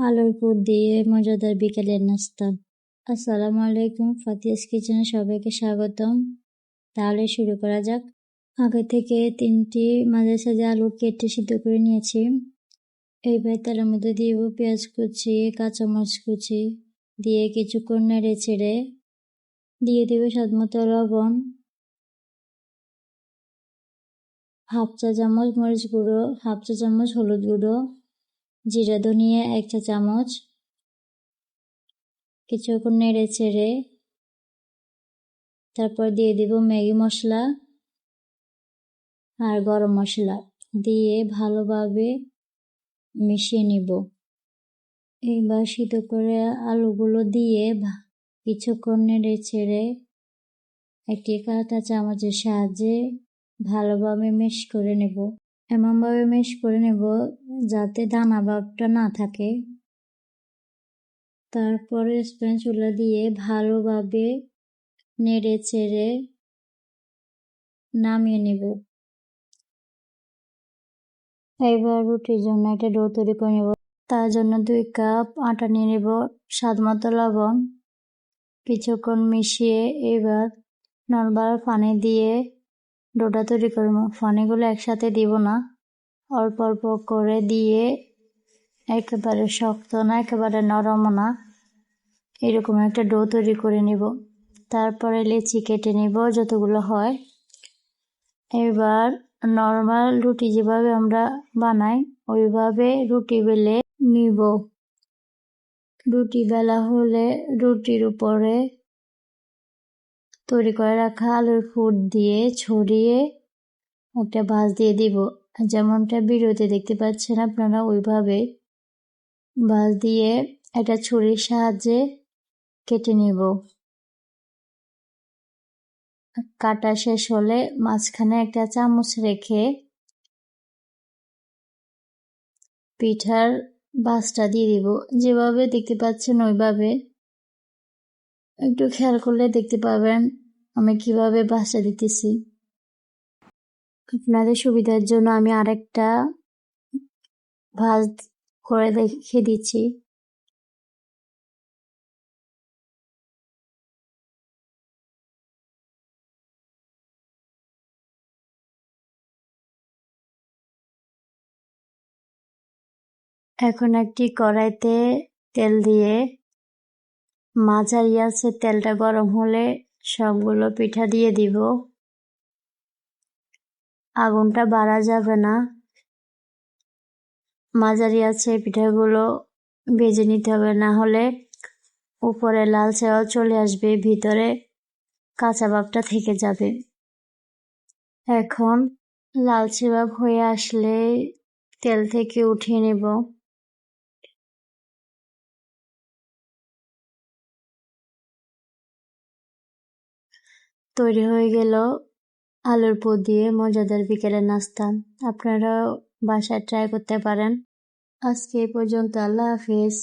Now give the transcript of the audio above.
আলুর পুর দিয়ে মজাদার বিকেলের নাস্তা। আসসালামু আলাইকুম, ফাতিয়াস কিচেনে সবাইকে স্বাগতম। তাহলে শুরু করা যাক। আগে থেকে 3টি মাঝারি সাইজের আলু কেটে সিদ্ধ করে নিয়েছি। এইবার তেলের মধ্যে দিয়ে দেবো পেঁয়াজ কুচি, কাঁচামরিচ কুচি, দিয়ে কিছুক্ষণ নেড়ে ছেড়ে দিয়ে দেবো স্বাদমতো লবণ, হাফ চা চামচ মরিচ গুঁড়ো, হাফ চা চামচ হলুদ গুঁড়ো, জিরা ধনিয়া 1 চা চামচ, কিছুক্ষণ নেড়ে ছেড়ে তারপর দিয়ে দিব ম্যাগি মশলা আর গরম মশলা দিয়ে ভালোভাবে মিশিয়ে নিব। এইবার সিদ্ধ করে আলুগুলো দিয়ে কিছুক্ষণ নেড়ে ছেড়ে একটি কাঁটা চামচের সাহায্যে ভালোভাবে মিশ করে নেব। এমনভাবে মিশ করে নেব যাতে দানা ভাবটা না থাকে। তারপরে স্প্যাচুলা দিয়ে ভালোভাবে নেড়ে ছেড়ে নামিয়ে নেব। এবার রুটির জন্য একটা ডো তৈরি করে নেব। তার জন্য 2 কাপ আটা নিয়ে নেব, স্বাদমতো লবণ, কিছুক্ষণ মিশিয়ে এবার নর্মাল পানি দিয়ে ডোটা তৈরি করব। পানিগুলো একসাথে দিব না, অল্প অল্প করে দিয়ে, একেবারে শক্ত না একেবারে নরমও না, এরকম একটা ডো তৈরি করে নেব। তারপরে লেচি কেটে নেব যতগুলো হয়। এবার নর্মাল রুটি যেভাবে আমরা বানাই ওইভাবে রুটি বেলে নিব। রুটি বেলা হলে রুটির উপরে তৈরি করে রাখা আলুর পুর দিয়ে ছড়িয়ে একটা ভাঁজ দিয়ে দিব। যেমনটা ভিডিওতে দেখতে পাচ্ছেন আপনারা, ওইভাবে ভাঁজ দিয়ে একটা ছুরির সাহায্যে কেটে নিব। কাটা শেষ হলে মাঝখানে একটা চামচ রেখে পিঠার ভাঁজটা দিয়ে দিব। যেভাবে দেখতে পাচ্ছেন ওইভাবে একটু খেয়াল করলে দেখতে পাবেন আমি কিভাবে ভাঁজটা দিতেছি। আপনাদের সুবিধার জন্য আমি আরেকটা ভাঁজ করে দেখিয়ে দিচ্ছি। এখন একটি কড়াইতে তেল দিয়ে মাঝারি আঁচে তেলটা গরম হলে সবগুলো পিঠা দিয়ে দিব। আগুনটা বাড়া যাবে না, মাঝারি আঁচে পিঠাগুলো ভেজে নিতে হবে, না হলে উপরে লালচে ভাব চলে আসবে, ভিতরে কাঁচা ভাবটা থেকে যাবে। এখন লালচে ভাব হয়ে আসলে তেল থেকে উঠিয়ে নেব। তৈরি হয়ে গেল আলুর পুর দিয়ে মজাদার বিকেলের নাস্তা। আপনারাও বাসায় ট্রাই করতে পারেন। আজকে এই পর্যন্ত, আল্লাহ হাফেজ।